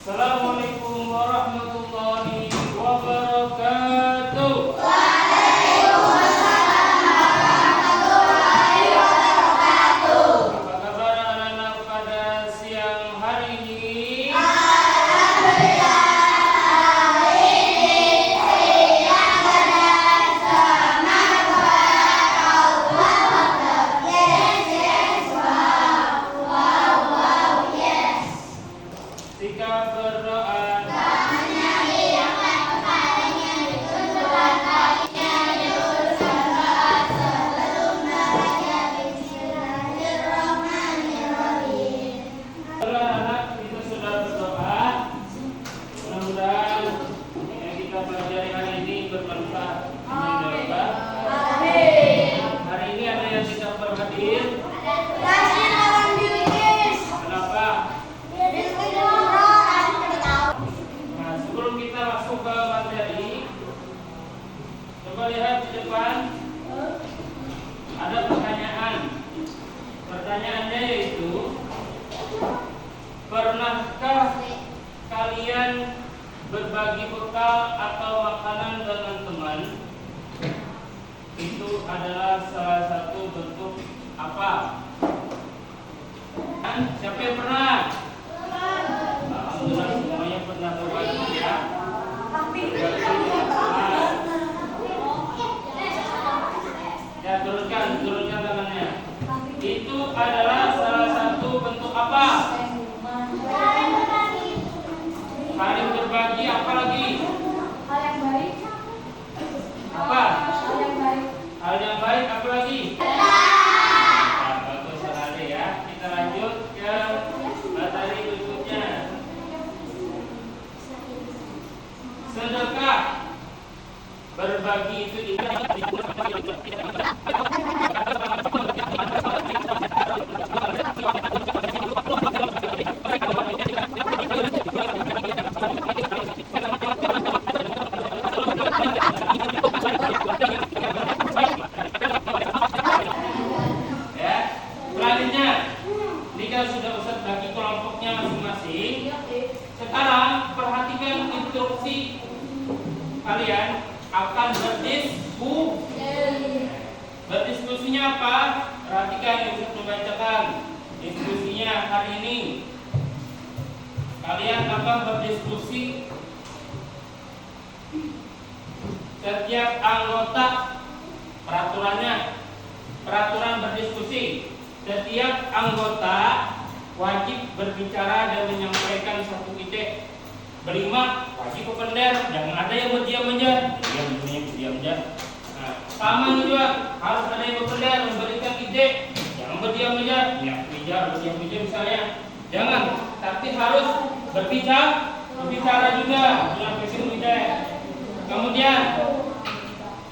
Assalamualaikum warahmatullahi wabarakatuh. Apa kabar anak-anak pada siang hari ini? Jika berdoa setelah anak kita sudah berdoa, mudah-mudahan yang kita pelajari hari ini bermanfaat. Amin. Hari ini ada yang tidak berhadir. Kenapa? Nah, sebelum kita masuk ke materi, coba lihat di depan. Ada pertanyaan. Pertanyaannya yaitu, pernahkah kalian berbagi bekal atau makanan dengan teman? Itu adalah salah satu bentuk apa? Siapa yang pernah? Alhamdulillah semuanya pernah berbagi ya. Ya, turunkan tangannya. Itu adalah salah satu bentuk apa? Saling berbagi, apa lagi? Apa? Hal yang baik, apa lagi? Nah, bagus sekali ya. Kita lanjut ke materi berikutnya. Sedekah. Berbagi itu ya. Selanjutnya, jika sudah Ustaz bagi kelompoknya masing-masing, sekarang perhatikan instruksi kalian akan berdiskusinya apa? Perhatikan yang Ustaz membacakan diskusinya hari ini. Kalian akan berdiskusi. Setiap anggota, peraturan berdiskusi. Setiap anggota wajib berbicara dan menyampaikan satu ide. Berlima wajib berbender, jangan ada yang berdiam aja. Diam aja. Nah, sama juga harus ada yang berbender, memberikan ide. Jangan berdiam aja. Berdiam aja misalnya. Jangan, tapi harus berbicara juga, menyampaikan ide. Kemudian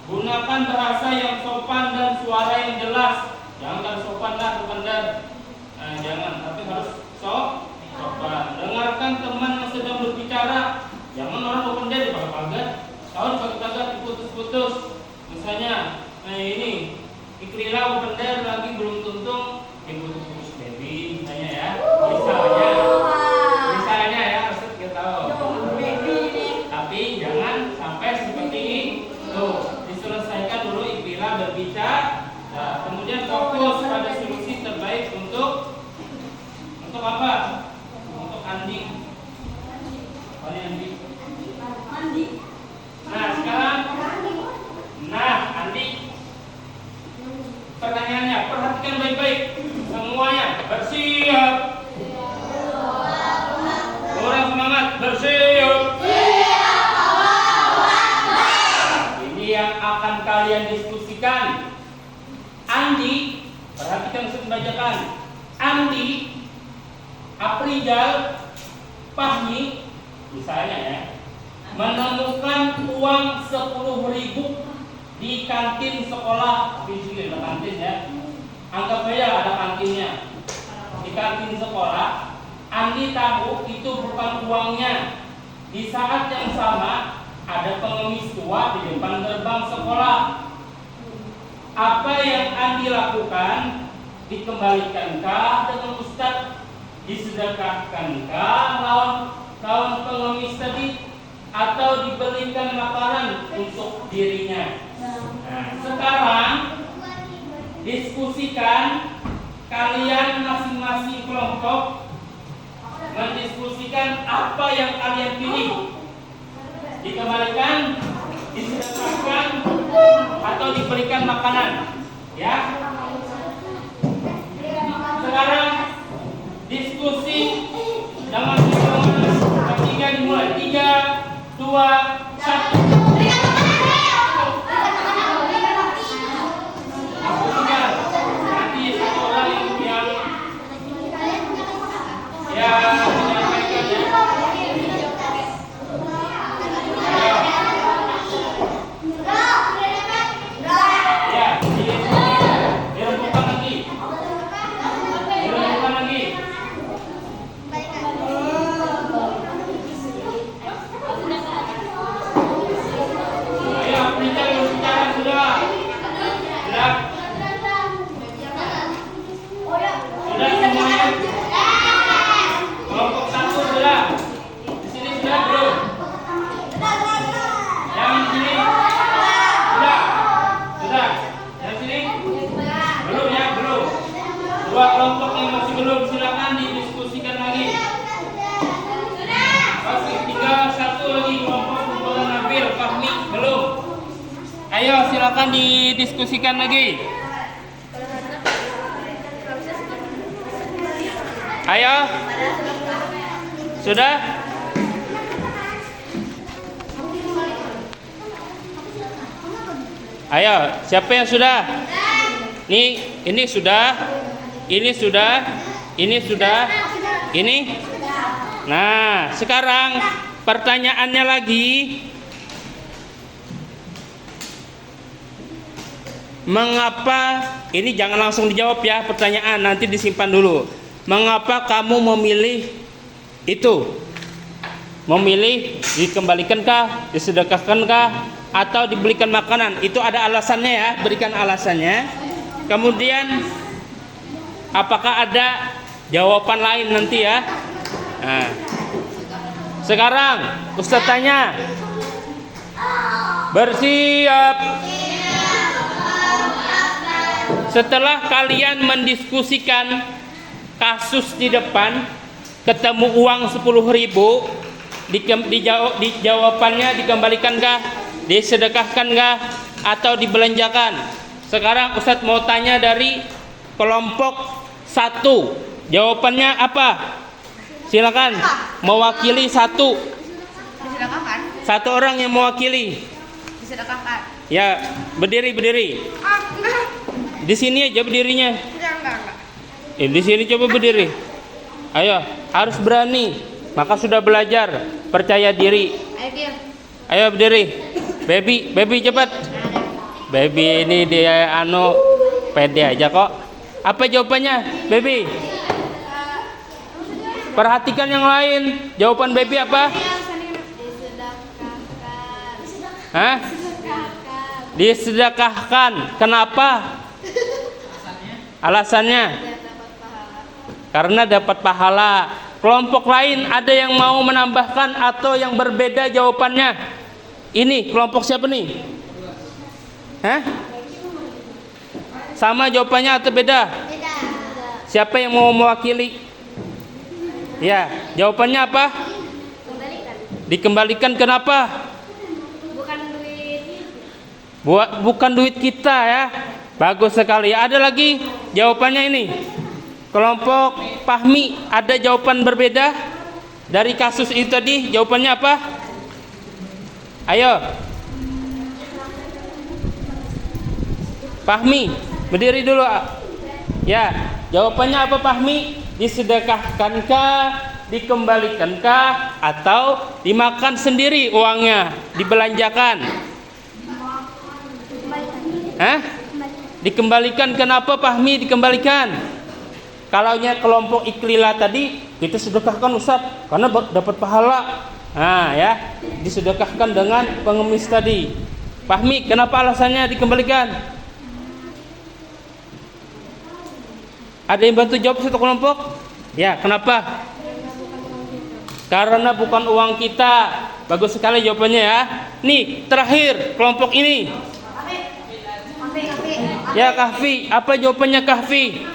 gunakan bahasa yang sopan dan suara yang jelas. Jangan sopan lah berbender. Nah, jangan, tapi harus sopan. Dengarkan teman yang sedang berbicara. Jangan orang berbender dipakai-pakai. Kalau dipakai-pakai diputus-putus. Misalnya, ini Ikrila berbender lagi belum tuntung, diputus-putus baby, misalnya ya. Misalnya ya, maksud kita tahu. Tapi jangan sampai seperti itu. Diselesaikan dulu Ikrila berbicara. Nah, kemudian fokus pada solusi terbaik untuk apa? Andi. Nah, sekarang Andi. Pertanyaannya, perhatikan baik-baik. Semuanya bersiap. Kurang semangat, bersiap. Ini yang akan kalian diskusikan. Andi, perhatikan saya membacakan. Andi, Aprijal, Fahmi, misalnya ya, menemukan uang 10.000 di kantin sekolah. Di sini ada kantin ya. Anggap saja ada kantinnya. Di kantin sekolah, Andi tahu itu bukan uangnya. Di saat yang sama, ada pengemis tua di depan gerbang sekolah. Apa yang Andi lakukan? Dikembalikankah dengan Ustadz? Disedekahkankah kaum pengemis tadi atau dibelikan makanan untuk dirinya. Nah, sekarang diskusikan, kalian masing-masing kelompok mendiskusikan apa yang kalian pilih. Dikembalikan, disedekahkan, atau diberikan makanan. Ya. Sekarang diskusi dengan hitungan ketiga dimulai. 3, 2, 1. Nanti satu orang yang menyampaikan ya. Dirembukan lagi. Ayo, perintah berbicara sudah. Sudah semuanya. Kelompok 1 sudah. Di sini sudah belum? Yang di sini sudah. Yang sini belum ya, belum. 2 kelompok yang masih belum, silakan didiskusikan lagi. Masih tinggal 1 lagi kelompok kumpulan Nabil, Fahmi belum. Ayo silakan didiskusikan lagi. Ayo. Sudah? Ayo, siapa yang sudah? Ini sudah. Ini sudah. Ini sudah. Ini. Nah, sekarang pertanyaannya lagi. Mengapa, ini jangan langsung dijawab ya pertanyaan, nanti disimpan dulu. Mengapa kamu memilih itu? Memilih dikembalikankah, disedekahkankah, atau dibelikan makanan? Itu ada alasannya ya, berikan alasannya. Kemudian apakah ada jawaban lain nanti ya? Nah, sekarang Ustaz tanya. Bersiap. Setelah kalian mendiskusikan kasus di depan, ketemu uang 10.000, jawabannya dikembalikankah, disedekahkankah, atau dibelanjakan? Sekarang Ustadz mau tanya dari kelompok 1, jawabannya apa? Silakan, mewakili 1. Disedekahkan. 1 orang yang mewakili. Disedekahkan. Ya, berdiri. Enggak. Di sini aja berdirinya. Enggak. Di sini coba berdiri. Ayo, harus berani. Maka sudah belajar, percaya diri. Ayo, Gil. Ayo berdiri. Baby cepat. Baby ini dia pede aja kok. Apa jawabannya, baby? Perhatikan yang lain. Jawaban baby apa? Hah? Disedekahkan. Kenapa? Alasannya? Karena dapat pahala. Kelompok lain ada yang mau menambahkan atau yang berbeda jawabannya? Ini kelompok siapa nih? Hah? Sama jawabannya atau beda? Beda. Siapa yang mau mewakili? Ya, jawabannya apa? Dikembalikan. Kenapa? Bukan duit kita ya. Bagus sekali. Ada lagi jawabannya ini. Kelompok Fahmi ada jawaban berbeda dari kasus itu tadi. Jawabannya apa? Ayo. Fahmi, berdiri dulu. Ya, jawabannya apa Fahmi? Disedekahkankah, dikembalikankah, atau dimakan sendiri uangnya, dibelanjakan? Hah? Dikembalikan. Kenapa Fahmi dikembalikan? Kalaunya kelompok Iklila tadi kita sedekahkan Ustaz karena dapat pahala. Nah ya, disedekahkan dengan pengemis tadi. Fahmi, kenapa alasannya dikembalikan? Ada yang bantu jawab satu kelompok? Ya, kenapa? Karena bukan uang kita. Bagus sekali jawabannya ya. Nih, terakhir kelompok ini. Ya, Kahfi. Apa jawabannya Kahfi?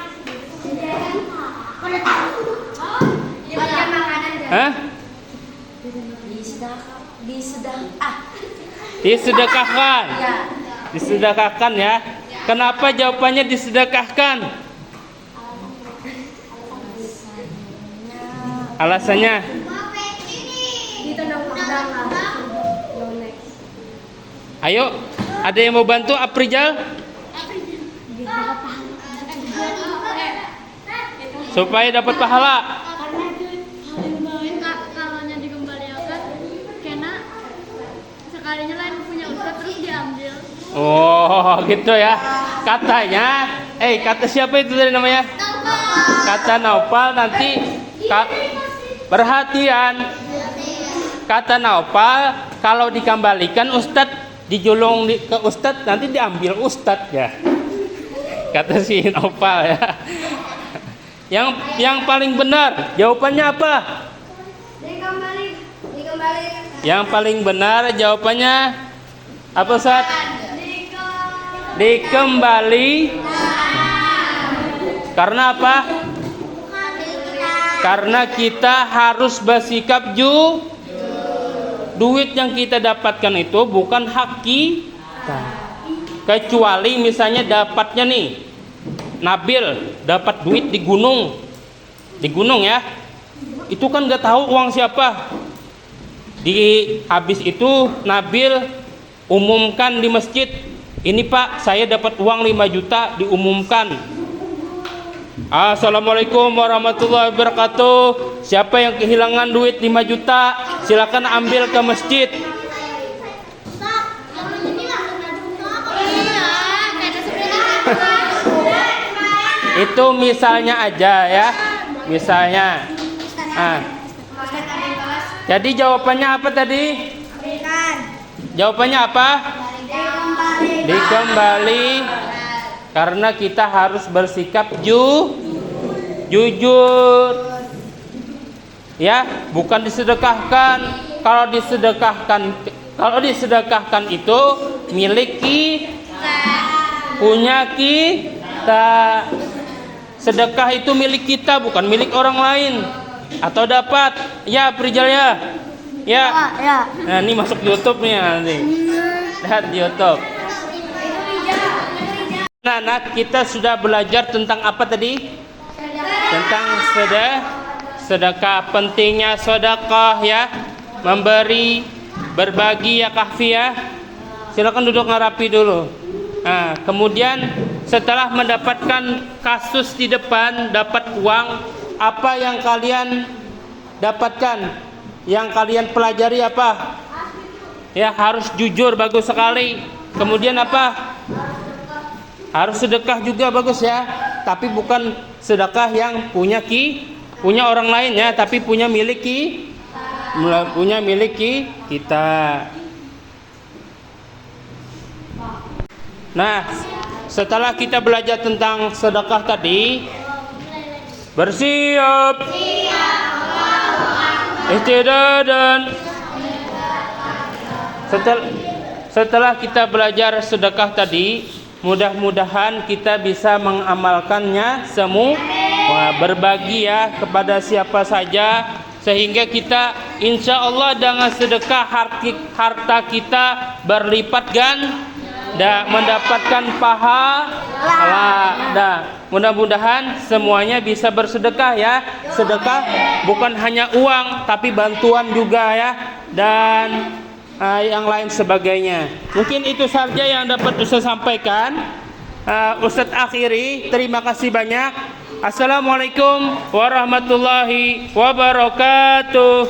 Hah? Disedekahkan. Disedekahkan ya. Kenapa jawabannya disedekahkan? Alasannya? Ayo, ada yang mau bantu Aprijal? Supaya dapat pahala. Kalaunya dikembalikan, karena sekalinya lain punya ustaz terus diambil. Oh, gitu ya. Katanya, kata siapa itu tadi namanya? Kata Naufal nanti perhatian. Kata Naufal kalau dikembalikan ustadz dijulung ke ustadz nanti diambil ustadz ya. Kata si Naufal ya. Yang paling benar jawabannya apa? Yang paling benar jawabannya apa Ustaz? Dikembali. Karena apa? Karena kita harus bersikap duit yang kita dapatkan itu bukan hak kita. Kecuali misalnya dapatnya nih, Nabil dapat duit di gunung ya, itu kan nggak tahu uang siapa. Habis itu Nabil umumkan di masjid, ini Pak saya dapat uang 5 juta, diumumkan. Assalamualaikum warahmatullahi wabarakatuh. Siapa yang kehilangan duit 5 juta silakan ambil ke masjid. Itu misalnya aja ya, misalnya. Jadi jawabannya apa tadi? Jawabannya apa? Dikembali. Karena kita harus bersikap jujur. Ya, bukan disedekahkan. Kalau disedekahkan itu milik kita, punya kita. Sedekah itu milik kita, bukan milik orang lain. Atau dapat? Ya, Prijal ya. Ya. Nah, ini masuk YouTube nih nanti. Lihat di YouTube. Nah, kita sudah belajar tentang apa tadi? Tentang sedekah, pentingnya sedekah ya. Memberi, berbagi ya Kahfi ya. Silakan duduk ngarapi dulu. Nah, kemudian setelah mendapatkan kasus di depan, dapat uang, apa yang kalian dapatkan? Yang kalian pelajari apa? Ya, harus jujur, bagus sekali. Kemudian apa? Harus sedekah juga, bagus ya. Tapi bukan sedekah yang punya orang lain ya, tapi punya milik kita. Nah, setelah kita belajar tentang sedekah tadi, bersiap, istidadan. Setelah kita belajar sedekah tadi, mudah-mudahan kita bisa mengamalkannya semua, berbagi ya kepada siapa saja, sehingga kita insya Allah dengan sedekah harta kita berlipat dan mendapatkan pahala. Mudah-mudahan semuanya bisa bersedekah ya. Sedekah bukan hanya uang, tapi bantuan juga ya, dan yang lain sebagainya. Mungkin itu saja yang dapat Ustaz sampaikan. Ustaz akhiri, terima kasih banyak. Assalamualaikum warahmatullahi wabarakatuh.